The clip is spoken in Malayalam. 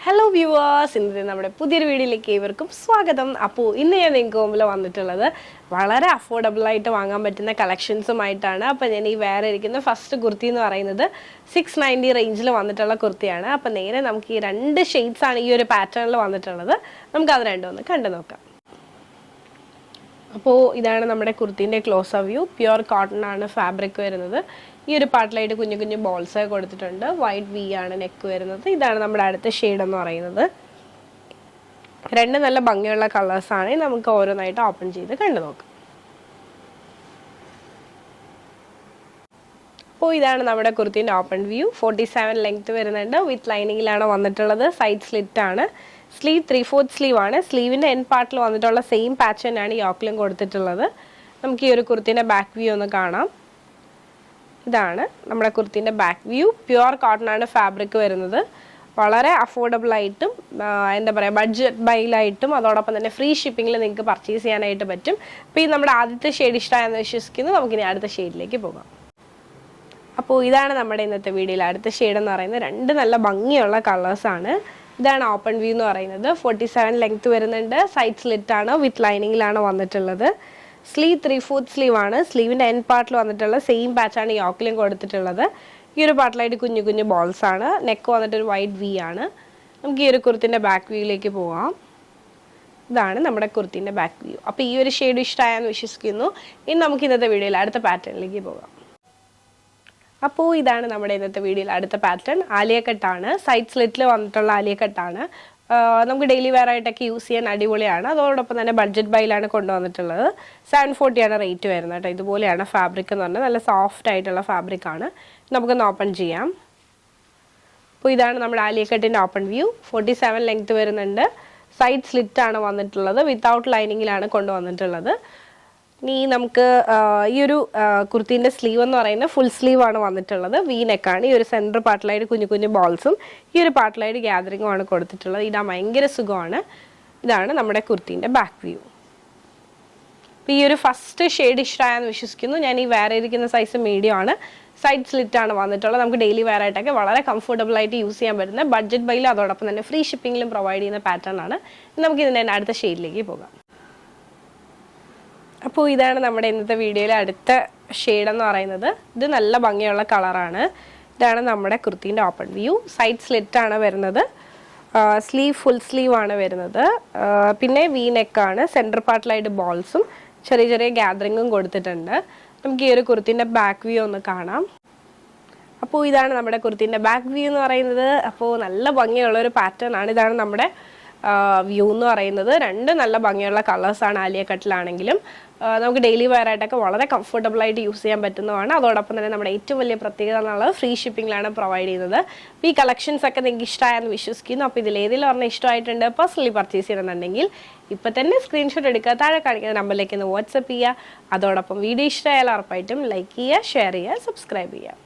ഹലോ വ്യൂവേഴ്സ്, ഇന്നത്തെ നമ്മുടെ പുതിയൊരു വീഡിയോയിലേക്ക് ഏവർക്കും സ്വാഗതം. അപ്പോൾ ഇന്ന് ഞാൻ നിങ്ങൾക്ക് മുമ്പിൽ വന്നിട്ടുള്ളത് വളരെ അഫോർഡബിളായിട്ട് വാങ്ങാൻ പറ്റുന്ന കളക്ഷൻസുമായിട്ടാണ്. അപ്പോൾ ഞാൻ ഈ വേറെ ഇരിക്കുന്ന ഫസ്റ്റ് കുർത്തി എന്ന് പറയുന്നത് 690 റേഞ്ചിൽ വന്നിട്ടുള്ള കുർത്തിയാണ്. അപ്പോൾ നേരെ നമുക്ക് ഈ രണ്ട് ഷെയ്ഡ്സാണ് ഈ ഒരു പാറ്റേണിൽ വന്നിട്ടുള്ളത്. നമുക്കത് രണ്ടും ഒന്ന് കണ്ടു നോക്കാം. അപ്പോൾ ഇതാണ് നമ്മുടെ കുർത്തീൻ്റെ ക്ലോസ് വ്യൂ. പ്യുവർ കോട്ടൺ ആണ് ഫാബ്രിക് വരുന്നത്. ഈ ഒരു പാർട്ടിലായിട്ട് കുഞ്ഞു കുഞ്ഞു ബോൾസ് കൊടുത്തിട്ടുണ്ട്. വൈറ്റ് വി ആണ് നെക്ക് വരുന്നത്. ഇതാണ് നമ്മുടെ അടുത്ത ഷെയ്ഡ് എന്ന് പറയുന്നത്. രണ്ട് നല്ല ഭംഗിയുള്ള കളേഴ്സാണ്. നമുക്ക് ഓരോന്നായിട്ട് ഓപ്പൺ ചെയ്ത് കണ്ടു നോക്കാം. അപ്പോൾ ഇതാണ് നമ്മുടെ കുർത്തീൻ്റെ ഓപ്പൺ വ്യൂ. 47 ലെങ്ത് വരുന്നുണ്ട്. വിത്ത് ലൈനിങ്ങിലാണ് വന്നിട്ടുള്ളത്. സൈഡ് സ്ലിറ്റ് ആണ്. സ്ലീവ് 3/4 സ്ലീവ് ആണ്. സ്ലീവിൻ്റെ എൻ പാർട്ടിൽ വന്നിട്ടുള്ള സെയിം പാറ്റേൺ ആണ് യോക്കിലും കൊടുത്തിട്ടുള്ളത്. നമുക്ക് ഈ ഒരു കുർത്തീൻ്റെ ബാക്ക് വ്യൂ ഒന്ന് കാണാം. ഇതാണ് നമ്മുടെ കുർത്തീൻ്റെ ബാക്ക് വ്യൂ. പ്യുവർ കോട്ടൺ ആണ് ഫാബ്രിക് വരുന്നത്. വളരെ അഫോർഡബിൾ ആയിട്ടും എന്താ പറയുക ബഡ്ജറ്റ് ബൈലായിട്ടും അതോടൊപ്പം തന്നെ ഫ്രീ ഷിപ്പിങ്ങിൽ നിങ്ങൾക്ക് പർച്ചേസ് ചെയ്യാനായിട്ട് പറ്റും. അപ്പോൾ ഈ നമ്മുടെ ആദ്യത്തെ ഷെയ്ഡ് ഇഷ്ടമായെന്ന് വിശ്വസിക്കുന്നു. നമുക്കിനി അടുത്ത ഷെയ്ഡിലേക്ക് പോകാം. അപ്പോൾ ഇതാണ് നമ്മുടെ ഇന്നത്തെ വീഡിയോയിൽ അടുത്ത ഷെയ്ഡ് എന്ന് പറയുന്നത്. രണ്ട് നല്ല ഭംഗിയുള്ള കളേഴ്സാണ്. ഇതാണ് ഓപ്പൺ വ്യൂ എന്ന് പറയുന്നത്. 47 ലെങ്ത് വരുന്നുണ്ട്. സൈഡ് സ്ലിറ്റ് ആണ്. വിത്ത് ലൈനിങ്ങിലാണ് വന്നിട്ടുള്ളത്. സ്ലീവ് 3/4 സ്ലീവ് ആണ്. സ്ലീവിൻ്റെ എൻ പാർട്ടിൽ വന്നിട്ടുള്ള സെയിം പാച്ചാണ് യോക്കിലും കൊടുത്തിട്ടുള്ളത്. ഈ ഒരു പാർട്ടിലായിട്ട് കുഞ്ഞു കുഞ്ഞു ബോൾസ് ആണ്. നെക്ക് വന്നിട്ടൊരു വൈറ്റ് വി ആണ്. നമുക്ക് ഈ ഒരു കുർത്തിൻ്റെ ബാക്ക് വ്യൂയിലേക്ക് പോവാം. ഇതാണ് നമ്മുടെ കുർത്തിൻ്റെ ബാക്ക് വ്യൂ. അപ്പോൾ ഈ ഒരു ഷെയ്ഡ് ഇഷ്ടമായെന്ന് വിശ്വസിക്കുന്നു. ഇനി നമുക്ക് ഇന്നത്തെ വീഡിയോയിൽ അടുത്ത പാറ്റേണിലേക്ക് പോകാം. അപ്പോൾ ഇതാണ് നമ്മുടെ ഇന്നത്തെ വീഡിയോയിൽ അടുത്ത പാറ്റേൺ. ആലിയ കട്ടാണ്. സൈഡ് സ്ലിറ്റിൽ വന്നിട്ടുള്ള ആലിയ കട്ടാണ്. നമുക്ക് ഡെയിലി വെയർ ആയിട്ടൊക്കെ യൂസ് ചെയ്യാൻ അടിപൊളിയാണ്. അതോടൊപ്പം തന്നെ ബഡ്ജറ്റ് ബൈലാണ് കൊണ്ടുവന്നിട്ടുള്ളത്. 740 ആണ് റേറ്റ് വരുന്നത് കേട്ടോ. ഇതുപോലെയാണ് ഫാബ്രിക് എന്ന് പറഞ്ഞാൽ നല്ല സോഫ്റ്റ് ആയിട്ടുള്ള ഫാബ്രിക് ആണ്. നമുക്കൊന്ന് ഓപ്പൺ ചെയ്യാം. അപ്പോൾ ഇതാണ് നമ്മുടെ ആലിയ കട്ടിൻ്റെ ഓപ്പൺ വ്യൂ. 47 ലെങ്ത് വരുന്നുണ്ട്. സൈഡ് സ്ലിറ്റ് ആണ് വന്നിട്ടുള്ളത്. വിത്തൗട്ട് ലൈനിങ്ങിലാണ് കൊണ്ടുവന്നിട്ടുള്ളത്. ഇനി നമുക്ക് ഈ ഒരു കുർത്തീൻ്റെ സ്ലീവ് എന്ന് പറയുന്നത് ഫുൾ സ്ലീവ് ആണ് വന്നിട്ടുള്ളത്. വി നെക്കാണ്. ഈ ഒരു സെൻറ്റർ പാർട്ടിലായിട്ട് കുഞ്ഞു കുഞ്ഞു ബോൾസും ഈ ഒരു പാർട്ടിലായിട്ട് ഗ്യാദറിങ്ങും ആണ് കൊടുത്തിട്ടുള്ളത്. ഇടാൻ ഭയങ്കര സുഖമാണ്. ഇതാണ് നമ്മുടെ കുർത്തീൻ്റെ ബാക്ക് വ്യൂ. അപ്പോൾ ഈ ഒരു ഫസ്റ്റ് ഷെയ്ഡ് ഇഷ്ടമായെന്ന് വിശ്വസിക്കുന്നു. ഞാൻ ഈ വേറെ ഇരിക്കുന്ന സൈസ് മീഡിയം ആണ്. സൈഡ് സ്ലിറ്റ് ആണ് വന്നിട്ടുള്ളത്. നമുക്ക് ഡെയിലി വെയർ ആയിട്ടൊക്കെ വളരെ കംഫർട്ടബിൾ ആയിട്ട് യൂസ് ചെയ്യാൻ പറ്റുന്ന ബഡ്ജറ്റ് ബൈയിൽ അതോടൊപ്പം തന്നെ ഫ്രീ ഷിപ്പിങ്ങിലും പ്രൊവൈഡ് ചെയ്യുന്ന പാറ്റേൺ ആണ്. നമുക്ക് ഇതിൻ്റെ അടുത്ത ഷെയ്ഡിലേക്ക് പോകാം. അപ്പോൾ ഇതാണ് നമ്മുടെ ഇന്നത്തെ വീഡിയോയിലെ അടുത്ത ഷെയ്ഡ് എന്ന് പറയുന്നത്. ഇത് നല്ല ഭംഗിയുള്ള കളറാണ്. ഇതാണ് നമ്മുടെ കുർത്തീൻ്റെ ഓപ്പൺ വ്യൂ. സൈഡ് സ്ലിറ്റ് ആണ് വരുന്നത്. സ്ലീവ് ഫുൾ സ്ലീവ് ആണ് വരുന്നത്. പിന്നെ വി നെക്കാണ്. സെൻറ്റർ പാർട്ടിലായിട്ട് ബോൾസും ചെറിയ ചെറിയ ഗ്യാദറിങ്ങും കൊടുത്തിട്ടുണ്ട്. നമുക്ക് ഈ ഒരു കുർത്തീൻ്റെ ബാക്ക് വ്യൂ ഒന്ന് കാണാം. അപ്പോൾ ഇതാണ് നമ്മുടെ കുർത്തീൻ്റെ ബാക്ക് വ്യൂ എന്ന് പറയുന്നത്. അപ്പോൾ നല്ല ഭംഗിയുള്ളൊരു പാറ്റേൺ ആണ്. ഇതാണ് നമ്മുടെ വ്യൂ എന്ന് പറയുന്നത്. രണ്ട് നല്ല ഭംഗിയുള്ള കളേഴ്സാണ്. ആലിയ കട്ടിലാണെങ്കിലും നമുക്ക് ഡെയിലി വെയർ ആയിട്ടൊക്കെ വളരെ കംഫർട്ടബിൾ ആയിട്ട് യൂസ് ചെയ്യാൻ പറ്റുന്നതാണ്. അതോടൊപ്പം തന്നെ നമ്മുടെ ഏറ്റവും വലിയ പ്രത്യേകത എന്നുള്ളത് ഫ്രീ ഷിപ്പിങ്ങിലാണ് പ്രൊവൈഡ് ചെയ്യുന്നത്. അപ്പോൾ ഈ കളക്ഷൻസ് ഒക്കെ നിങ്ങൾക്ക് ഇഷ്ടമായെന്ന് വിശ്വസിക്കുന്നു. അപ്പോൾ ഇതിലേതെങ്കിലും ഒരെണ്ണം ഇഷ്ടമായിട്ടുണ്ട് പേഴ്സണലി പർച്ചേസ് ചെയ്യണമെന്നുണ്ടെങ്കിൽ ഇപ്പം തന്നെ സ്ക്രീൻഷോട്ട് എടുക്കുക. താഴെ കാണിക്കുന്ന നമ്പറിലേക്ക് ഒന്ന് വാട്സപ്പ് ചെയ്യുക. അതോടൊപ്പം വീഡിയോ ഇഷ്ടമായാലും ഉറപ്പായിട്ടും ലൈക്ക് ചെയ്യുക, ഷെയർ ചെയ്യുക, സബ്സ്ക്രൈബ് ചെയ്യുക.